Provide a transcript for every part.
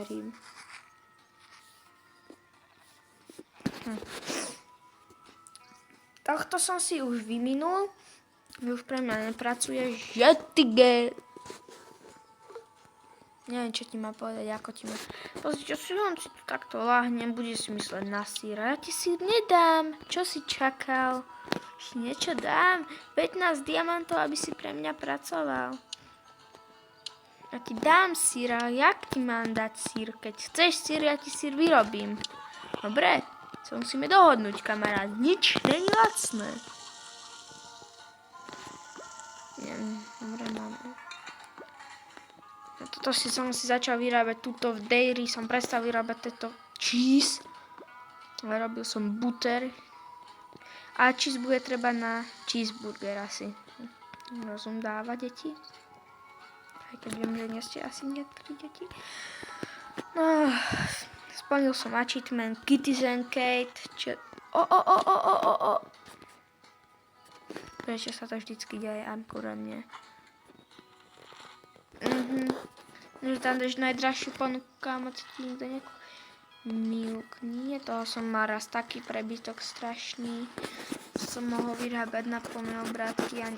neverím. Tohto som si už vyminul. Už pre mňa nepracuje žetiger. Neviem, čo ti má povedať, ako ti má. Pozri, čo si on si tu takto láhnem, bude si mysleť na síra. Ja ti sír nedám. Čo si čakal? Už niečo dám. 15 diamantov, aby si pre mňa pracoval. Ja ti dám sír, ale jak ti mám dať sír? Keď chceš sír, ja ti sír vyrobím. Dobre, sa musíme dohodnúť, kamarát. Nič není lacné. Dobre, máme. Toto som si začal vyrábať tuto v dairy, som prestal vyrábať tento cheese. Robil som butter. A cheese bude treba na cheeseburger asi. Rozum dáva, deti. Aj keď viem, že nie ste asi niektorí deti. No, splnil som achievement Kitties and Kate. Prečo sa to vždycky deje akurát nie? Že tam dáš najdražšiu ponuku, kámo, co ti nikto nekúpi. Milk, nie, toho som mal raz taký prebytok strašný. Som mohol vyrábať na plné obrátky a...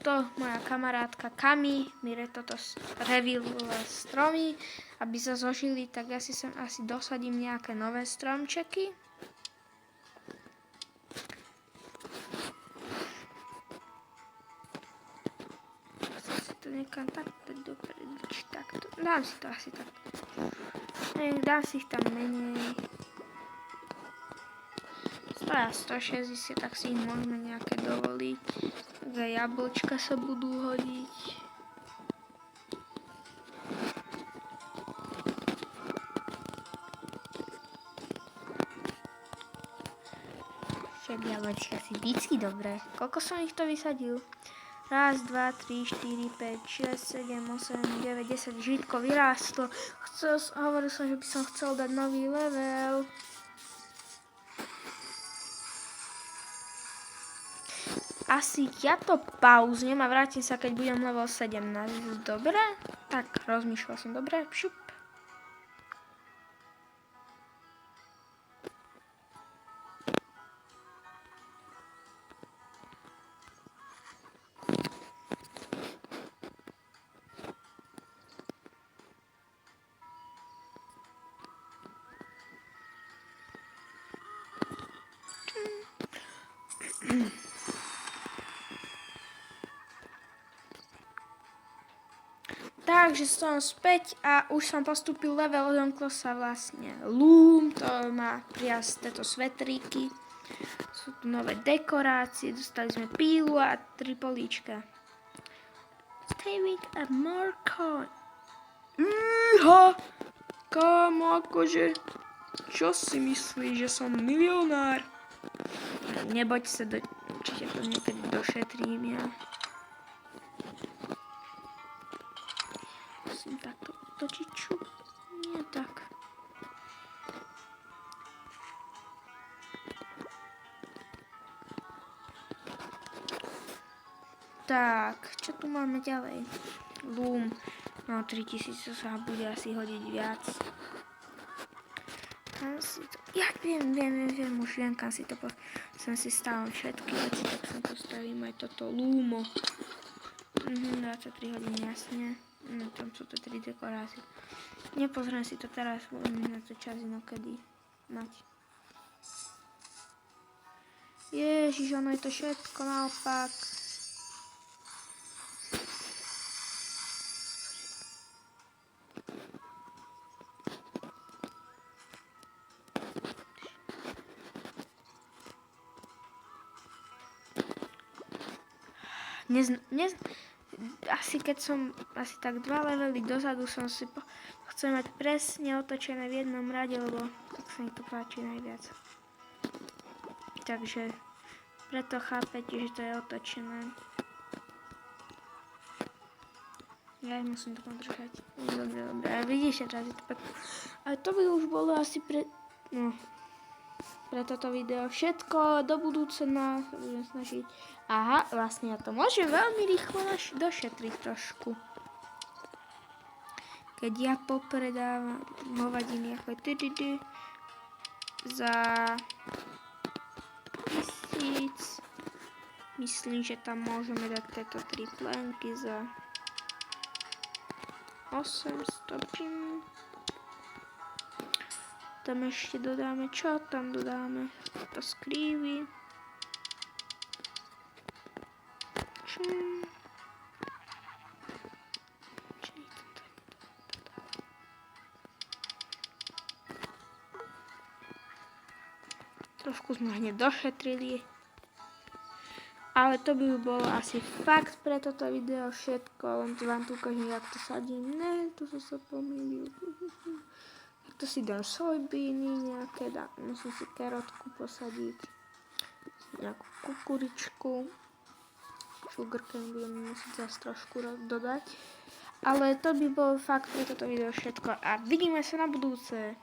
Tuto moja kamarátka Kami mi toto revilila stromy, aby sa zožili, tak ja si sem asi dosadím nejaké nové stromčeky. Nekam takto dopredu, takto. Dám si to asi takto. Dám si ich tam menej. Stoja 160, tak si ich môžeme nejaké dovoliť. Také jablčka sa budú hodiť. Však jablčka si vždycky dobré. Koľko som ich to vysadil? 1, 2, 3, 4, 5, 6, 7, 8, 9, 10. Žitko vyrástlo. Hovoril som, že by som chcel dať nový level. Asi ja to pauznem a vrátim sa, keď budem level 17. Dobre? Tak, rozmýšľal som. Dobre? Šup. Takže som späť a už som postúpil level, odomklo sa vlastne Loom, to má priasť tieto svetríky. Sú tu nové dekorácie, dostali sme pílu a 3 políčka. Stay with a more coin. Iha! Kámo, akože, čo si myslíš, že som milionár? Neboď sa, určite to niekedy došetrím ja. Musím takto otočiť čup. Nie tak. Tak, čo tu máme ďalej? Loom. No 3000 sa bude asi hodiť viac. Kam si to... Ja viem, už viem, kam si to som si stávam všetky veci, tak som postavím aj toto Loomo. 23 hodín, jasne. Tam sú to 3 dekorácie. Nepozriem si to teraz, budem na to čas inokedy mať. Ježiš, ono je to všetko naopak. Asi keď som asi tak 2 levely dozadu som si chcem mať presne otočené v jednom rade, lebo tak sa mi to páči najviac. Takže preto chápete, že to je otočené. Ja musím to podržať. Dobre. A vidíš, teraz je to pekné. Ale to by už bolo asi no. pre toto video všetko. Do budúcna sa budem snažiť. Aha, vlastne ja to môžem veľmi rýchlo došetriť trošku. Keď ja popredávam hovadiny ako za 1000. Myslím, že tam môžeme dať tieto 3 plenky za 800. Tam ešte dodáme čo? Tam dodáme to skrývy. Čo je to tak? Trošku sme hneď došetrili. Ale to by bolo asi fakt pre toto video všetko. Len to vám tu ukážem, jak to sadím. Ne, tu som sa pomýlil. To si dám sojbíny nejaké, musím si karotku posadiť. Nejakú kukuričku. Sugarcane budem musieť zase trošku dodať. Ale to by bolo fakt pre toto video všetko. A vidíme sa na budúce.